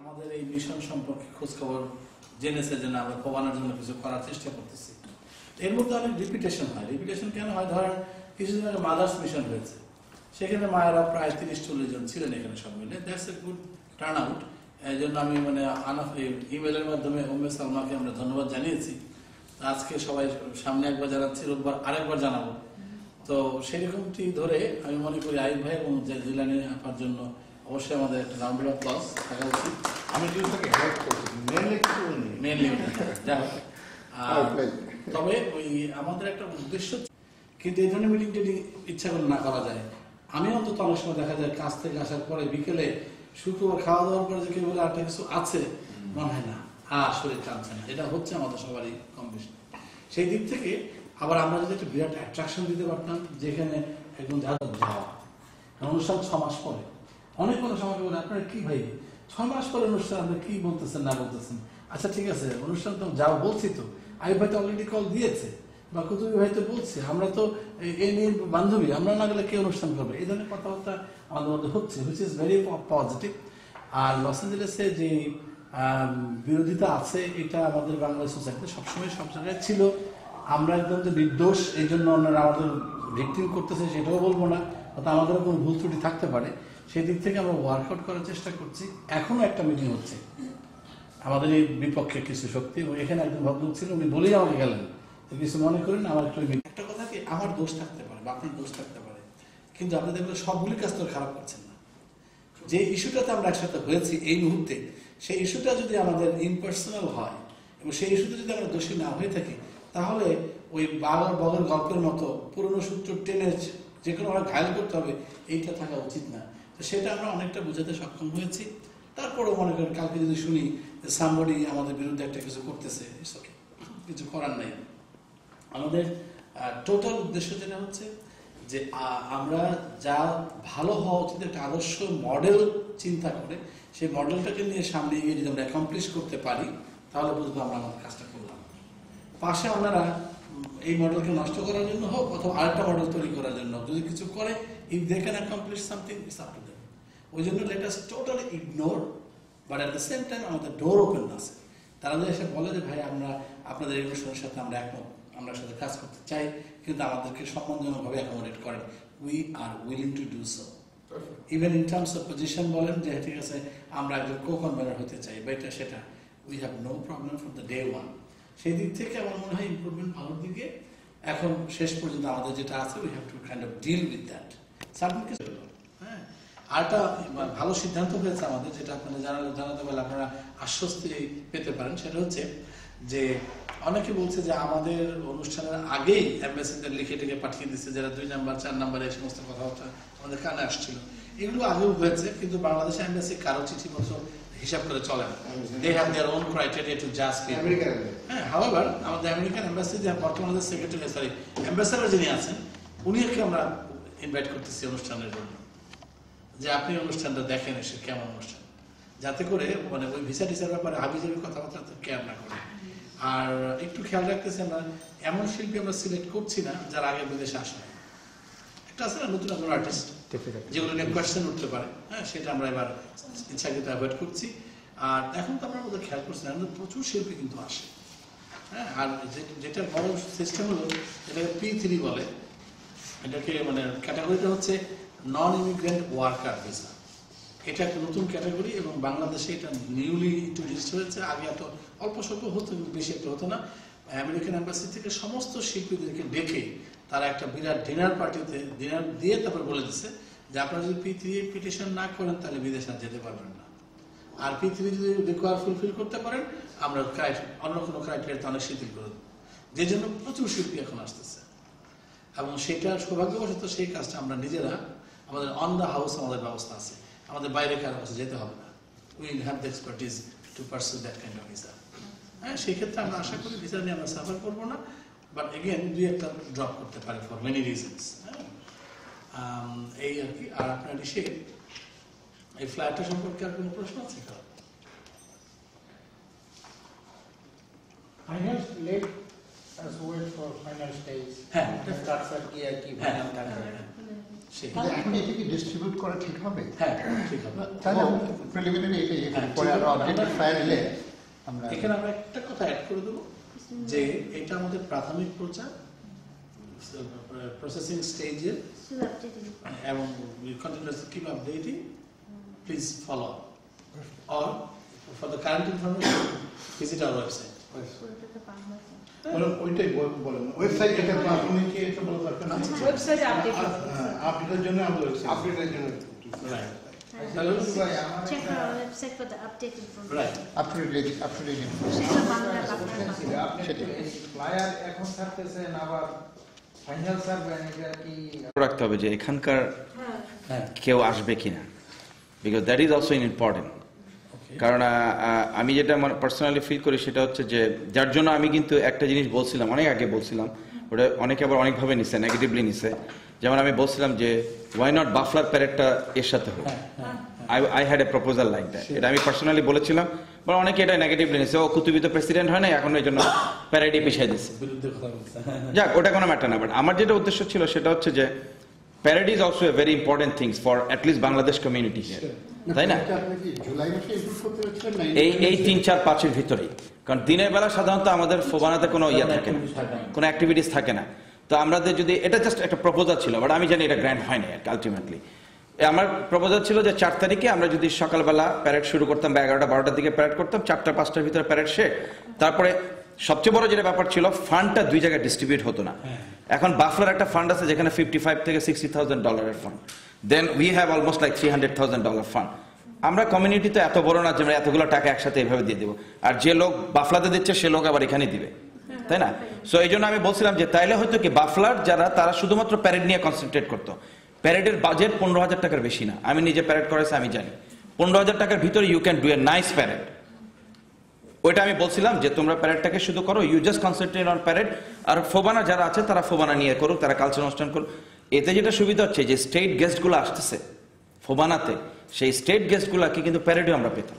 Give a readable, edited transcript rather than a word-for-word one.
আমাদের এই মিশন সম্পর্কে খোঁজ খবর জেনেছে যে না আমরা প্রমাণের জন্য কিছু করার চেষ্টা করতেছি। এর মধ্যে অনেক রিপিটেশন হয়। রিপিটেশন কেন হয়? ধরেন কিছুদিন আগে মাদার্স মিশন হয়েছে, সেখানে মায়েরা প্রায় 30-40 জন ছিলেন এখানে সব মিলে। That's a good turn out. এই জন্য আমি ইমেলের মাধ্যমে উম্মে সালমাকে আমরা ধন্যবাদ জানিয়েছি। আজকে সবাই সামনে একবার জানাচ্ছি, রোববার আরেকবার জানাবো। তো সেরকমটি ধরে আমি মনে করি আইব ভাই এবং জিলানি আপার জন্য অবশ্যই আমাদের একটা রাউন্ড অফ অ্যাপ্লজ থাকা উচিত। আমি জিনিসটাকে হেল্প করছি, মেনলি যা হোক। তবে ওই আমাদের একটা উদ্দেশ্য, কিন্তু এই ধরনের মিটিং যদি ইচ্ছা করে না করা যায়, আমি অন্তত অনেক সময় দেখা যায় কাজ থেকে আসার পরে বিকেলে শুক্রবার খাওয়া দাওয়ার পরে যে কেউ বলে একটা কিছু আছে, মনে হয় না শরীর টানছে না। এটা হচ্ছে আমাদের সবারই কম বেশি। সেই দিক থেকে আবার আমরা যদি একটা বিরাট অ্যাট্রাকশন দিতে পারতাম, যেখানে একদম যাওয়া অনুষ্ঠান 6 মাস পরে, অনেক সময় বলে আপনারা কি ভাই 6 মাস পরে অনুষ্ঠান আপনি কি বলতেছেন না বলতেছেন। আচ্ছা ঠিক আছে, অনুষ্ঠান তো যাও বলছি, তো আইব ভাই তো অলরেডি কল দিয়েছে বা কুতুবী ভাই তো বলছে, আমরা তো এই নিয়ে বান্ধবী, আমরা না গেলে কে অনুষ্ঠান করবে। এই ধরনের কথাবার্তা আমাদের মধ্যে হচ্ছে, হুইচ ইজ ভেরি পজিটিভ। আর লস এঞ্জেলেসে যে বিরোধিতা আছে, এটা আমাদের বাংলা সোসাইটিতে সবসময় সব জায়গায় ছিল। আমরা একদম যে নির্দোষ এই জন্য ওনারা আমাদের ভিক্টিম করতেছে সেটাও বলবো না, অর্থাৎ আমাদেরও কোনো ভুল ত্রুটি থাকতে পারে। সেই দিক থেকে আমরা ওয়ার্কআউট করার চেষ্টা করছি। এখনো একটা মিটিং হচ্ছে আমাদের এই বিপক্ষে কিছু শক্তি, এবং এখানে একজন ভদ্রলোক ছিল, উনি বলেই আমাকে গেলেন, কিছু মনে করেন আমার একটা কথা কি, আমার দোষ থাকতে পারে বা আপনার দোষ থাকতে পারে, কিন্তু আপনি দেখবেন সবগুলি কাজ তো খারাপ করছেন না। যে ইস্যুটাতে আমরা একসাথে হয়েছি এই মুহূর্তে, সেই ইস্যুটা যদি আমাদের ইমপার্সোনাল হয় এবং সেই ইস্যুতে যদি আমরা দোষী না হয়ে থাকি, তাহলে ওই বাঘর বগর গল্পের মতো পুরনো সূত্র টেনে যে কোনো আমরা ঘায়ল করতে হবে, এইটা থাকা উচিত না। তো সেটা আমরা অনেকটা বোঝাতে সক্ষম হয়েছি। তারপরেও মনে করেন কালকে যদি শুনি যে সামবডি আমাদের বিরুদ্ধে একটা কিছু করতেছে, কিছু করার নাই। আমাদের টোটাল উদ্দেশ্য যেটা হচ্ছে যে আমরা যা ভালো হওয়া উচিত একটা আদর্শ মডেল চিন্তা করে সেই মডেলটাকে নিয়ে সামনে এগিয়ে যদি আমরা অ্যাকমপ্লিশ করতে পারি, তাহলে বুঝবো আমরা আমাদের কাজটা করলাম। পাশে আপনারা এই মডেলকে নষ্ট করার জন্য হোক অথবা আরেকটা মডেল তৈরি করার জন্য যদি কিছু করে, if they can accomplish something, it's up to them. ওই জন্য let us totally ignore, but at the same time আমাদের ডোর ওপেন আছে। তারা যদি এসে বলে যে ভাই আমরা আপনাদের এই অনুষ্ঠানের সাথে আমরা একমত, আমরা সাথে কাজ করতে চাই, কিন্তু আমাদেরকে সম্মানজনকভাবে অ্যাকোমোডেট করেন, we are willing to do so. Even in terms of position বলেন যে ঠিক আছে আমরা একজন কো-কনভেনার হতে চাই বা এটা সেটা, we have no problem from the day one. সেই দিক থেকে আমার মনে হয় ইমপ্রুভমেন্ট ভালোর দিকে। এখন শেষ পর্যন্ত আমাদের যেটা আছে, we have to kind of deal with that. হ্যাঁ, আরেকটা ভালো সিদ্ধান্ত হয়েছে আমাদের, যেটা আপনাদের জানাতে পারলে আপনারা আশ্বস্তি পেতে পারেন। সেটা হচ্ছে যে অনেকে বলছে যে আমাদের অনুষ্ঠানের আগেই অ্যাম্বাসিডার লিখে টেকে পাঠিয়ে দিচ্ছে, যারা 2 নাম্বার 4 নাম্বার এই সমস্ত কথাবার্তা আমাদের কানে আসছিল। এগুলো আগেও হয়েছে, কিন্তু বাংলাদেশ অ্যাম্বাসি কারো চিঠিপত্র হিসাব করে চলে না। They have their own criteria to judge people. হ্যাঁ, however আমাদের আমেরিকান এম্বাসি যে বর্তমানে সেক্রেটারি অ্যাম্বাসেডর যিনি আছেন, উনিকে আমরা ইনভাইট করতেছি অনুষ্ঠানের জন্য, যে আপনি অনুষ্ঠানটা দেখেন এসে কেমন অনুষ্ঠান, যাতে করে মানে ওই ভিসা টিসার ব্যাপারে হাবিজাবি কথাবার্তা তো কেয়ার না করে। আর একটু খেয়াল রাখতেছি আমরা এমন শিল্পী আমরা সিলেক্ট করছি না যারা আগে বিদেশে আসে। একটা আছে না নতুন নতুন আর্টিস্ট, যেগুলো নিয়ে কোয়েশ্চেন উঠতে পারে, হ্যাঁ, সেটা আমরা এবার ইচ্ছাকৃত অ্যাভয়েড করছি। আর এখন তো আমরা ওদের খেয়াল করছি না, আমাদের প্রচুর শিল্পী কিন্তু আসে। হ্যাঁ, আর যেটা বড় সিস্টেম হলো, এটাকে P3 বলে। এটাকে মানে ক্যাটাগরিটা হচ্ছে নন ইমিগ্রেন্ট ওয়ার্কার ভিসা। এটা একটা নতুন ক্যাটাগরি এবং বাংলাদেশে এটা নিউলি ইন্ট্রোডিউসড হয়েছে। আগে এত অল্প স্বল্প হতো, কিন্তু বেশি একটা হতো না। আমেরিকান এম্বাসি থেকে সমস্ত শিল্পীদেরকে ডেকে তারা একটা বিরাট ডিনার পার্টিতে ডিনার দিয়ে তারপর বলে দিচ্ছে যে আপনারা যদি P3 পিটিশন না করেন তাহলে বিদেশে যেতে পারবেন না। আর P3 যদি রিকোয়ার ফুলফিল করতে পারেন, আমরা অন্য কোনো ক্রাইটেরিয়াতে অনেক শিথিল করে দেবো। যে জন্য প্রচুর শিল্পী এখন আসতেছে, এবং সেটার সৌভাগ্যবশত সেই কাজটা আমরা নিজেরা, আমাদের অন দ্য হাউস আমাদের ব্যবস্থা আছে, আমাদের বাইরে কারো কাছে যেতে হবে না। We have the expertise to pursue that kind of visa. হ্যাঁ, সেই ক্ষেত্রে আমরা আশা করি ভিসা নিয়ে আমরা সাফার করবো না, বাট এগেন 2-1টা ড্রপ করতে পারি ফর মেনি রিজনস। এই আর কি। আর আপনার এই ফ্লাইটটা সম্পর্কে আর কোনো প্রশ্ন আছে? Final late as wait for final stage. হ্যাঁ, starts at কি ফাইনাল থাকে। সেই কিন্তু এখন এটা কি ডিস্ট্রিবিউট করা ঠিক হবে? হ্যাঁ ঠিক হবে। তাহলে প্রিলিমিনারি এটাই হ্যাঁ, পরে ঠিক আরো আছে। আপডেটেড ফাইল এলে আমরা এখানে আমরা একটা কথা অ্যাড করে দেবো যে এটা আমাদের প্রাথমিক প্রচার, প্রসেসিং স্টেজে, Still updating. এবং we continuously keep updating. Please follow up. Or for the current information, visit our website. Kolkata Bangla sir. বলেন ওইটাই বলেন ওয়েবসাইট এটা প্রাথমিক কি এটা বলা দরকার না ওয়েবসাইটে আপডেট আপডেটের জন্য আমরা ওয়েবসাইট আপডেটের জন্য Right. Check our website for the updated information. Right. Up to date Kolkata Bangla আপনার সেটাই। ফ্লায়ার এখন ছাড়তেছেন আবার ফাইনাল সার্ভে এটা কি রাখতে হবে যে এখানকার হ্যাঁ। কেউ আসবে কিনা, because that is also important. Okay. কারণ আমি যেটা পার্সোনালি ফিল করি সেটা হচ্ছে যে যার জন্য আমি কিন্তু একটা জিনিস বলছিলাম, অনেক আগে বলছিলাম, ওটা অনেকে আবার অনেকভাবে নিছে, নেগেটিভলি নিছে। যেমন আমি বলছিলাম যে ওয়াই নট বাফলার প্যারেডটা এর সাথে হোক, I had a proposal like that. এটা আমি পার্সোনালি বলেছিলাম, বা অনেকে এটা নেগেটিভলি নিছে, ও কুতুবি তো প্রেসিডেন্ট হয় না, এখন এই জন্য প্যারেডই পিছিয়ে দিচ্ছে। বিরুদ্ধে কথা বলছে। যাক, ওটা কোনো ম্যাটার না। বাট আমার যেটা উদ্দেশ্য ছিল সেটা হচ্ছে যে parade is also a very important things for at least Bangladesh community here, তাই না? আপনি কি জুলাই মাসে ইমপ্রুভ করতে যাচ্ছেন না এই 3-4-5 ভিতরেই, কারণ দিনের বেলা সাধারণত আমাদের ফোবানাতে কোনো ইয়ে থাকে না, কোনো অ্যাক্টিভিটিস থাকে না। তো আমাদের যদি এটা জাস্ট একটা প্রপোজাল ছিল, বাট আমি জানি এটা গ্র্যান্ড হয় না আলটিমেটলি। আমার প্রপোজাল ছিল যে 4 তারিখে আমরা যদি সকালবেলা প্যারেড শুরু করতাম, বা 11টা-12টার দিকে প্যারেড করতাম, 4টা-5টার ভিতরে প্যারেড শেষ। তারপরে সবচেয়ে বড় যেটা ব্যাপার ছিল, ফান্ডটা 2 জায়গায় ডিস্ট্রিবিউট হতো না। এখন বাফলার একটা ফান্ড আছে যেখানে $55,000 থেকে $60,000 fund, then we have almost like $300,000 fund. আমরা কমিউনিটি তো এত বড় না যে আমরা এতগুলো টাকা একসাথে এভাবে দিয়ে দেবো, আর যে লোক বাফলাতে দিচ্ছে সে লোক আবার এখানে দিবে, তাই না? সো এই জন্য আমি বলছিলাম যে তাইলে হয়তো কি বাফলার যারা, তারা শুধুমাত্র প্যারেড নিয়ে কনসেন্ট্রেট করতো। প্যারেডের বাজেট 15,000 টাকার বেশি না, আমি নিজে প্যারেড করেছি, আমি জানি 15,000 টাকার ভিতরে you can do a nice parade. ওইটা আমি বলছিলাম যে তোমরা প্যারেডটাকে শুধু করো, you just concentrate on parade, আর ফোবানা যারা আছে তারা ফোবানা নিয়ে করুক, তারা কালচার অনুষ্ঠান করুক। এতে যেটা সুবিধা হচ্ছে যে স্টেট গেস্টগুলো আসতেছে ফোবানাতে, সেই স্টেট গেস্টগুলোকে কিন্তু প্যারেডে আমরা পেতাম।